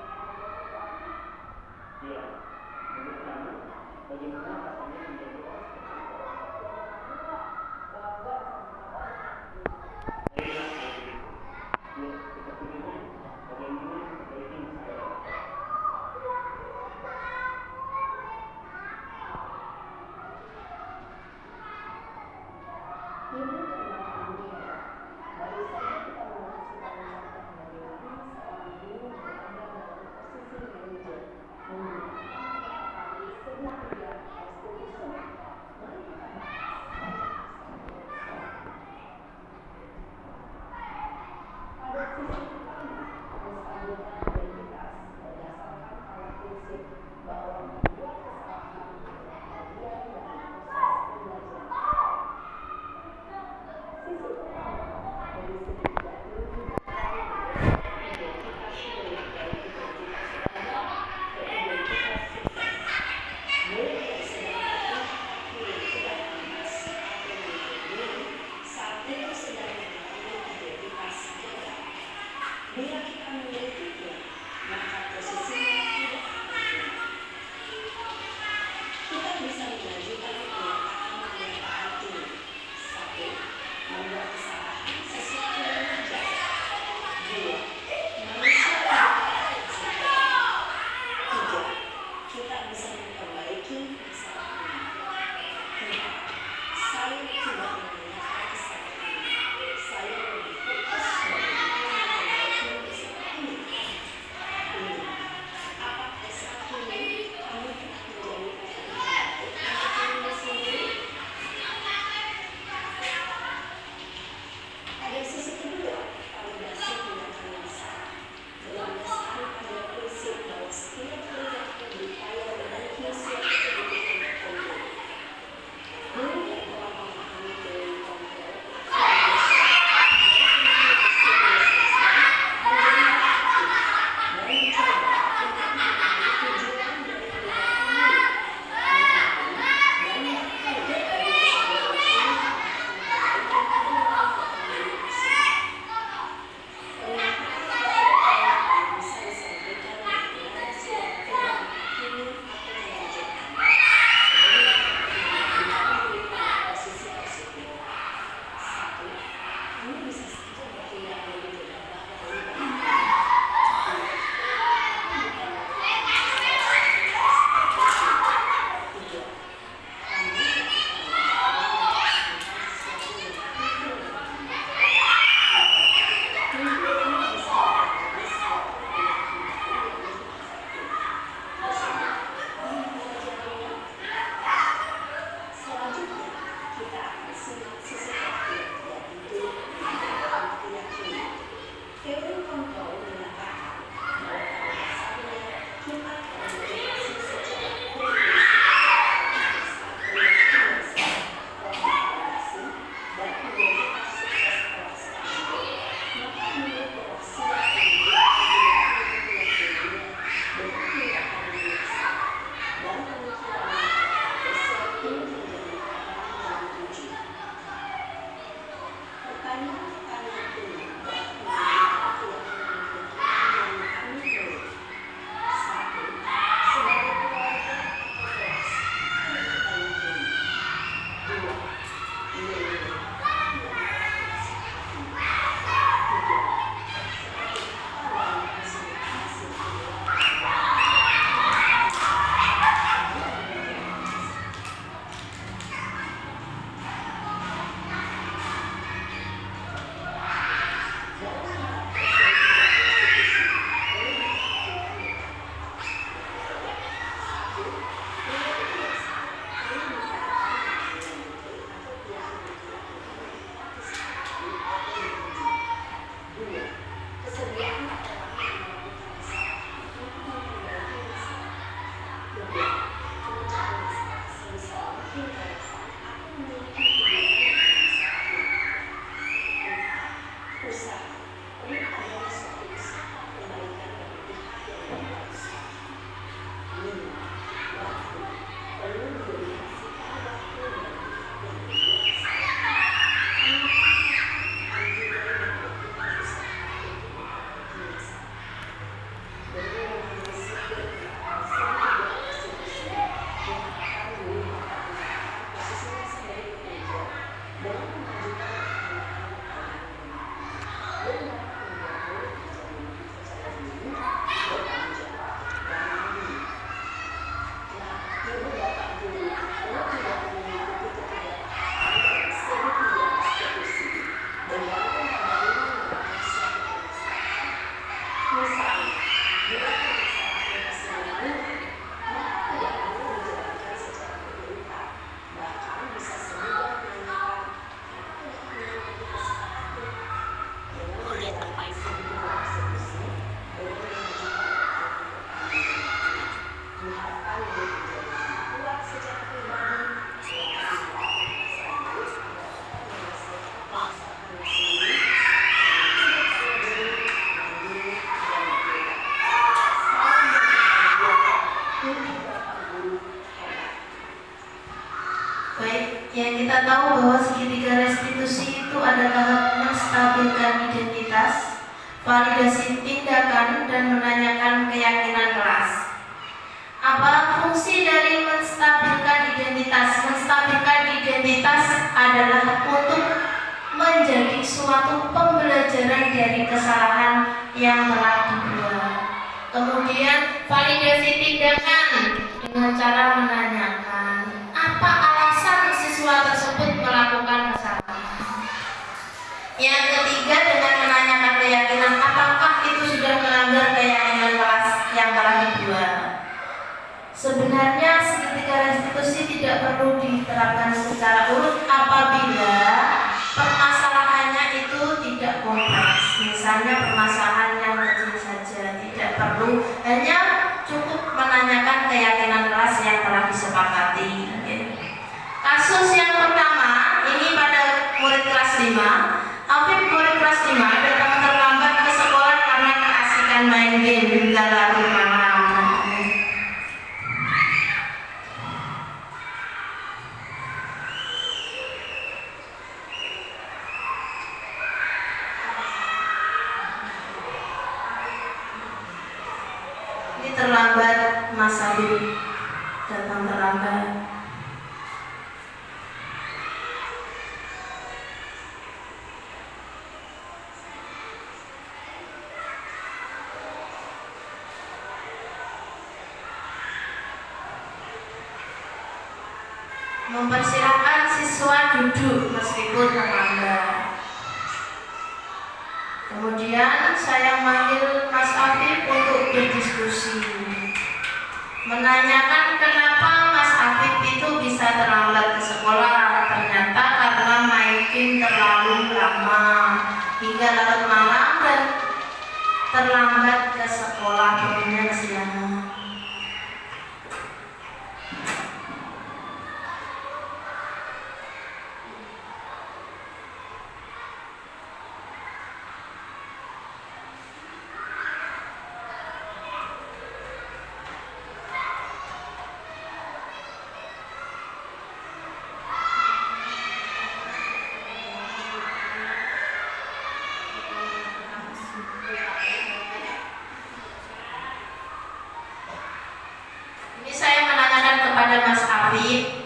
seperti apa? Iya, menurut kamu bagaimana rasanya menjadi orang seperti itu? Baiklah, kalau begitu. Yuk, kita pilihnya bagaimana memperbaiki masalah ini. Ibu terima dunia. Baru saja kita menyaksikan contoh bagaimana seorang guru berada dalam posisi manajer menggunakan sebuah pilihan konstitusi. Mari kita pada sisi pertama, menstabilkan identitas berdasarkan pada prinsip bahwa membuat kesalahan adalah bagian dari proses pembelajaran. Sisi pertama, dari segi jati identitas murid dari identitas gagal ke identitas sukses. Murid yang sedang berpikir yang sudah panas atau menjadi saat itu sedang mengalami identitas gagal. Bila kita memilikinya, maka posisinya tidak akan hilang. Kita bisa mengajukan pernyataan ini. 1. Membuat kesalahan sesuatu yang wajar. 2. Manusia tidak akan sempurna. 3. Kita bisa memperbaiki kesalahan ini. 4. Saya tidak menanyakan kesalahan ini. Saya lebih fokus bagaimana memperbaiki kesalahan ini. 5. Apakah saat ini kamu telah menjadi orang yang baik untuk dirimu sendiri? Ada sisi kedua, validasi tindakan yang salah. Berdasarkan pada prinsip bahwa setiap tindakan berupaya memenuhi suatu kebutuhan tertentu. Guru yang telah memahami teori suatu pembelajaran dari kesalahan yang telah dibuat. Kemudian validasi tindakan dengan cara menanyakan apa alasan siswa tersebut melakukan kesalahan. Yang ketiga, dengan menanyakan keyakinan apakah itu sudah melanggar keyakinan kelas yang telah dibuat. Sebenarnya segitiga restitusi tidak perlu diterapkan secara urut apabila permasalahannya itu tidak kompleks. Misalnya permasalahan yang kecil saja, tidak perlu, hanya cukup menanyakan keyakinan kelas yang telah disepakati. Kasus yang pertama ini pada murid kelas 5. Afif murid kelas 5 datang terlambat ke sekolah karena keasikan main game hingga larut malam. Ini terlambat, Mas Afif datang terlambat. Mempersilahkan siswa duduk meskipun terlambat. Kemudian saya manggil Mas Afif untuk berdiskusi, menanyakan kenapa Mas Afif itu bisa terlambat ke sekolah. Ternyata karena main game terlalu lama hingga larut malam dan terlambat ke sekolah, punya kesiangan.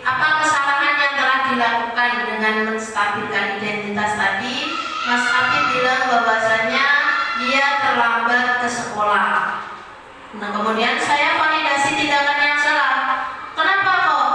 Apa kesalahan yang telah dilakukan dengan menstabilkan identitas tadi? Mas Afif bilang bahwasanya dia terlambat ke sekolah. Nah, kemudian saya validasi tindakan yang salah. Kenapa kok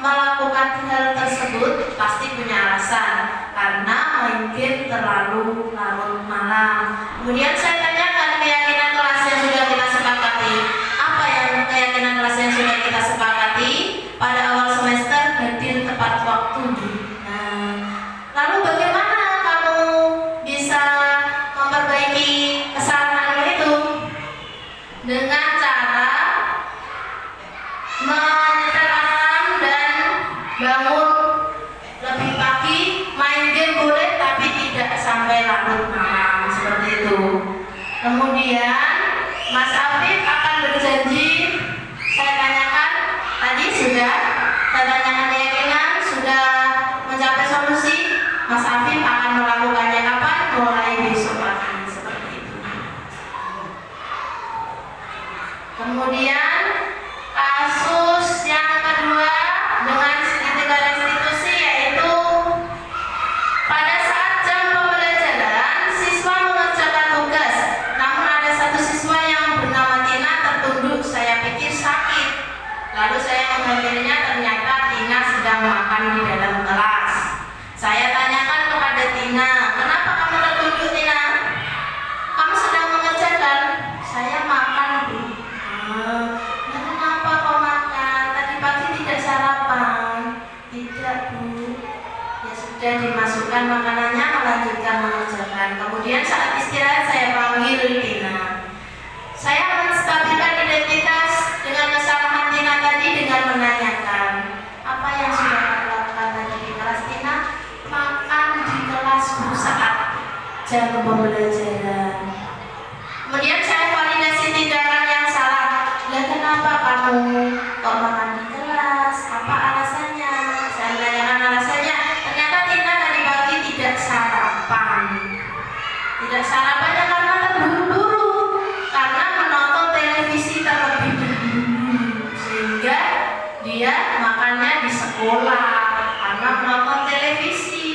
melakukan hal tersebut? Pasti punya alasan, karena main game terlalu larut malam. Kemudian saya tanyakan keyakinan kelas yang sudah kita sepakati. Apa yang keyakinan kelas yang sudah kita sepakati? Pada awal semester hadir tepat waktu. Nah, lalu bagaimana kamu bisa memperbaiki kesalahan itu? Dengan cara menyetel alarm dan bangun lebih pagi, main game boleh tapi tidak sampai larut malam, seperti itu. Kemudian Mas Afif akan berjanji, saya tanyakan tadi sudah, saya tanyakan keyakinan sudah mencapai solusi. Mas Afif akan melakukannya kapan? Mulai besok pagi, seperti itu. Kemudian kasus yang kedua dengan segitiga restitusi, yaitu pada saat jam pembelajaran siswa mengerjakan tugas, namun ada satu siswa yang bernama Tina tertunduk. Saya pikir sakit, lalu saya menghampirinya, ternyata Tina sedang makan di dalam kelas. Saya tanyakan kepada Tina, kenapa kamu tertunduk, Tina? Kamu sedang mengerjakan? Saya makan, Bu. Nah, kenapa kau makan? Tadi pagi tidak sarapan. Tidak, Bu. Ya sudah, dimasukkan makanannya, melanjutkan mengerjakan. Kemudian saat istirahat saya panggil Tina. Saya menstabilkan identitas dengan kesalahan Tina tadi dengan menanyakan apa yang sudah kamu lakukan tadi di kelas. Tina makan di kelas, Bu, saat jam pembelajaran. Kemudian saya validasi tindakan yang salah. Lah, kenapa kamu kok makan di kelas? Apa alasannya? Saya menanyakan alasannya. Ternyata Tina tadi pagi tidak sarapan. Tidak sarapannya karena terburu-buru, karena menonton televisi terlebih dahulu, sehingga dia makannya di sekolah karena menonton televisi.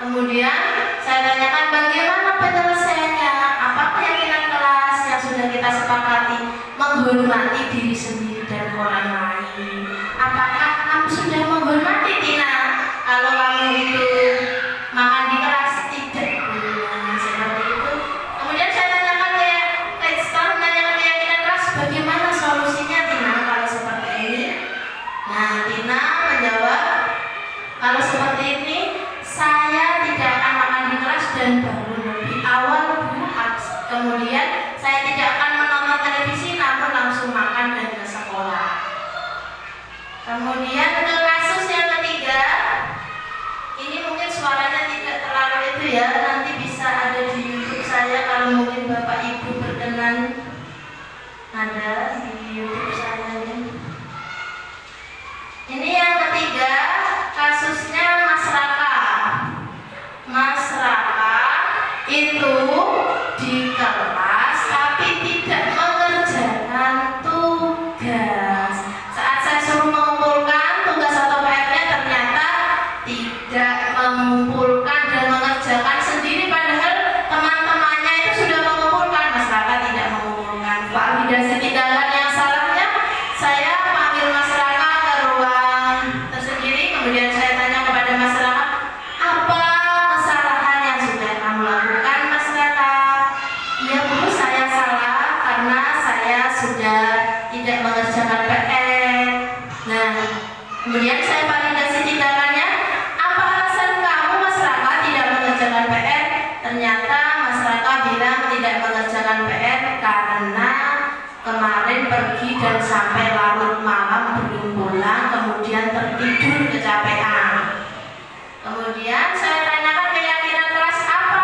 Kemudian saya saya tanyakan bagaimana penyelesaiannya, apa keyakinan kelas yang sudah kita sepakati, menghormati diri sendiri dan orang lain. Apakah kamu sudah menghormati Tina? Kalau kamu itu makan di kelas tidak, seperti itu. Kemudian saya tanyakan setelah menanyakan keyakinan kelas, bagaimana solusinya Tina kalau seperti ini? Nah, Tina menjawab, kalau seperti ini saya tidak akan makan di kelas dan bangun lebih awal kemudian saya tidak akan menonton televisi namun langsung makan dan ke sekolah. Kemudian ke kasus yang ketiga, ini mungkin suaranya tidak terlalu itu ya, nanti bisa ada di YouTube saya kalau mungkin Bapak Ibu berkenan ada di YouTube saya ya. Ini yang ketiga, kasusnya Mas Raka. Mas Raka itu di kelas tapi tidak mengerjakan tugas. Saat saya suruh mengumpulkan tugas atau PR-nya ternyata tidak mengumpulkan dan mengerjakan sendiri, padahal teman-temannya itu sudah mengumpulkan. Mas Raka tidak mengumpulkan. Validasi tindakan yang salahnya, saya panggil Mas Raka ke ruang tersendiri, kemudian saya tanya kepada Mas Raka, apa kesalahan yang sudah kamu lakukan, Mas Raka? Iya Bu, saya salah karena saya sudah tidak mengerjakan PR. Nah, kemudian saya validasi tindakannya, apa alasan kamu Mas Raka tidak mengerjakan PR? Ternyata Mas Raka bilang tidak mengerjakan PR karena kemarin pergi dan sampai larut malam belum pulang, kemudian tertidur kecapean. Kemudian saya tanyakan keyakinan kelas apa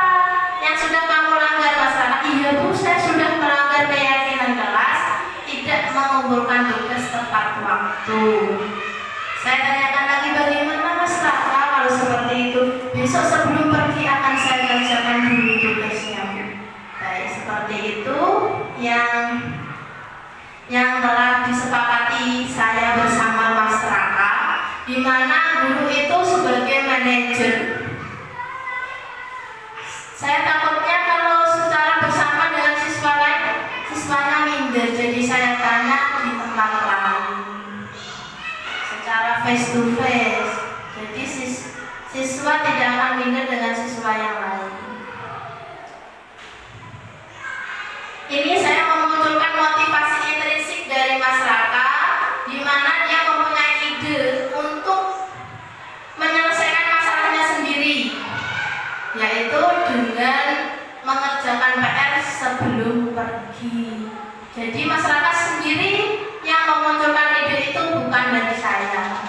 yang sudah kamu langgar, Mas Raka? Iya Bu, saya sudah melanggar keyakinan kelas, tidak mengumpulkan tugas tepat waktu. Saya tanyakan lagi, bagaimana Mas Raka kalau seperti itu? Besok sebelum pergi akan saya kerjakan dulu tugasnya Bu. Baik, seperti itu yang telah disepakati saya bersama Mas Raka, di mana guru itu sebagai manajer. Saya takutnya kalau secara bersama dengan siswa lain, siswanya minder, jadi saya tanya di tempat lain secara face to face, jadi siswa tidak akan minder dengan siswa yang lain. Ini saya memunculkan motivasi intrinsik dari Mas Raka, di mana dia mempunyai ide untuk menyelesaikan masalahnya sendiri, yaitu dengan mengerjakan PR sebelum pergi. Jadi Mas Raka sendiri yang memunculkan ide itu, bukan dari saya.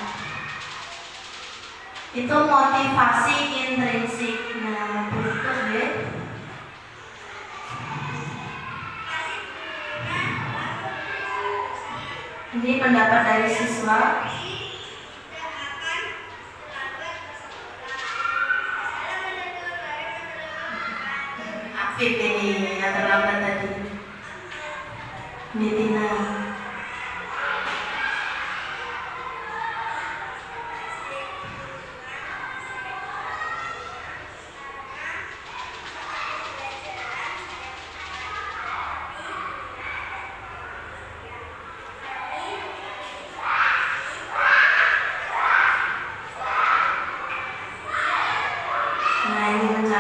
Itu motivasi intrinsik. Nah, betul ya. Ini pendapat dari siswa. Afif ini yang terlambat tadi. Ini Tina.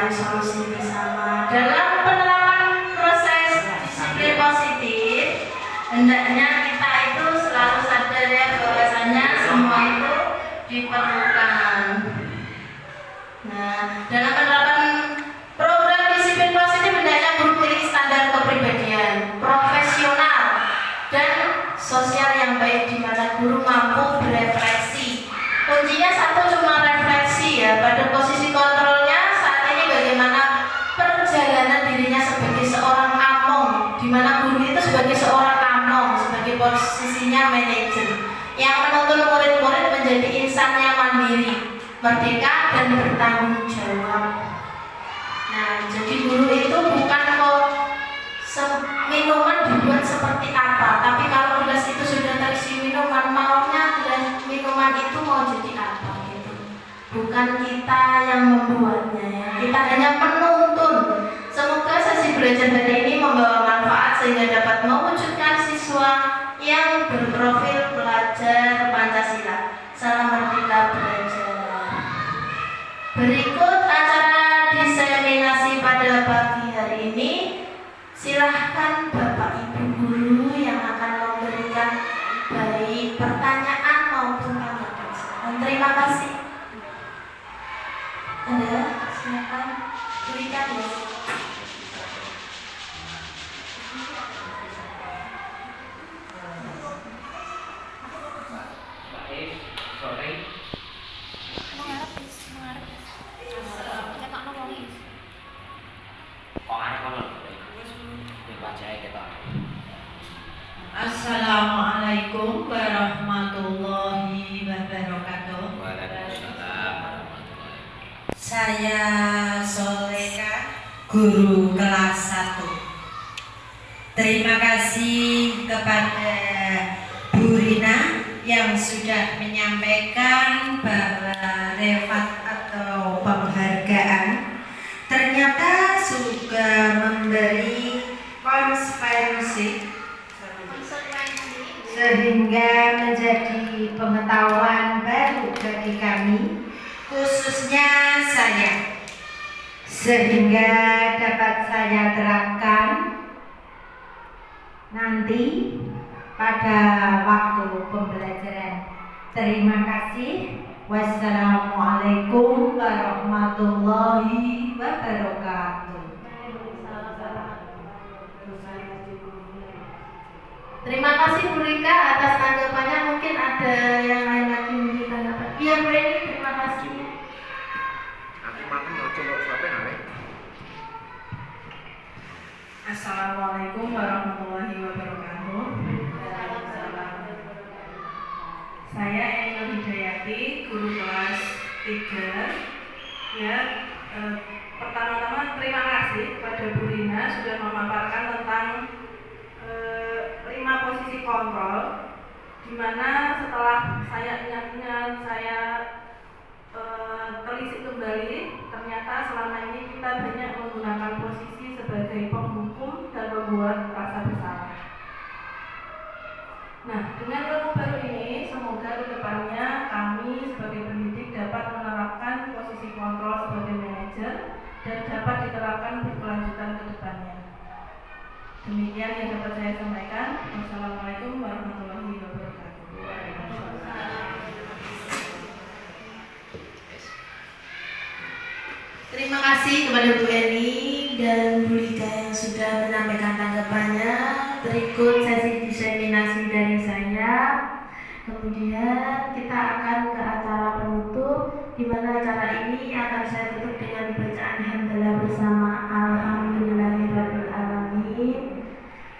Solusi bersama dalam penerapan proses disiplin positif. Hendaknya kita itu selalu sadar ya bahwasanya semua itu diperlukan. Nah, dalam penerapan program disiplin positif hendaknya guru memiliki standar kepribadian profesional dan sosial yang baik, di mana guru mampu berefleksi. Kuncinya satu, cuma refleksi ya pada posisi kontrolnya. Bagaimana perjalanan dirinya sebagai seorang among, di mana guru itu sebagai seorang among, sebagai posisinya manajer yang menuntun murid-murid menjadi insan yang mandiri, merdeka dan bertanggung jawab. Nah, jadi guru itu bukan kok minuman dibuat seperti apa, tapi kalau gelas itu sudah terisi minuman, maunya gelas minuman itu mau jadi apa gitu. Bukan kita yang membuatnya ya. Kita hanya belajar hari ini membawa manfaat sehingga dapat mewujudkan siswa yang berprofil pelajar Pancasila. Salam Merdeka Belajar. Berikut acara diseminasi pada pagi hari ini. Silahkan Bapak Ibu Guru yang akan memberikan baik pertanyaan maupun tanggapan. Terima kasih. Ada, silakan berikan ya. Baik, sore. Assalamualaikum warahmatullahi wabarakatuh. Waalaikumsalam warahmatullahi wabarakatuh. Saya Soleka, guru kelas 1. Terima kasih kepada Bu Rina yang sudah menyampaikan bahwa refat atau penghargaan ternyata juga memberi konsekuensi sehingga menjadi pengetahuan baru bagi kami, khususnya saya, sehingga dapat saya terapkan nanti pada waktu pembelajaran. Terima kasih. Wassalamualaikum warahmatullahi wabarakatuh. Terima kasih Bu Rika atas tanggapannya. Mungkin ada yang lain lagi memberi tanggapan. Iya Bu Reni, terima kasih. Assalamualaikum warahmatullahi wabarakatuh. Saya Eno Hidayati, guru kelas 3. Ya, pertama-tama terima kasih kepada Bu Rina sudah memaparkan tentang 5 posisi kontrol, di mana setelah saya ingat-ingat, saya telisik kembali, ternyata selama ini kita banyak menggunakan posisi sebagai penghukum dan membuat rasa bersalah. Nah, dengan ilmu baru ini, semoga kedepannya kami sebagai pendidik dapat menerapkan posisi kontrol sebagai manajer dan dapat diterapkan berkelanjutan ke depannya. Demikian yang dapat saya sampaikan. Wassalamualaikum warahmatullahi wabarakatuh. Terima kasih kepada Bu Eni dan Bu Rika yang sudah menyampaikan tanggapannya. Berikut sesi diseminasi dari saya. Kemudian kita akan ke acara penutup, di mana acara ini akan saya tutup dengan bacaan hamdalah bersama Alhamdulillahirabbil alamin.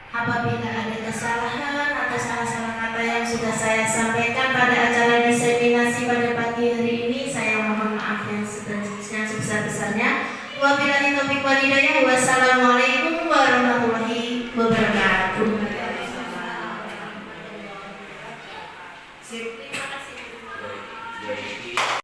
Apabila ada kesalahan atau salah-salah kata yang sudah saya sampaikan pada acara diseminasi pada pagi hari ini, saya mohon maaf yang sebesar-besarnya. Wabillahi taufiq wal hidayah. Wassalamualaikum warahmatullahi wabarakatuh.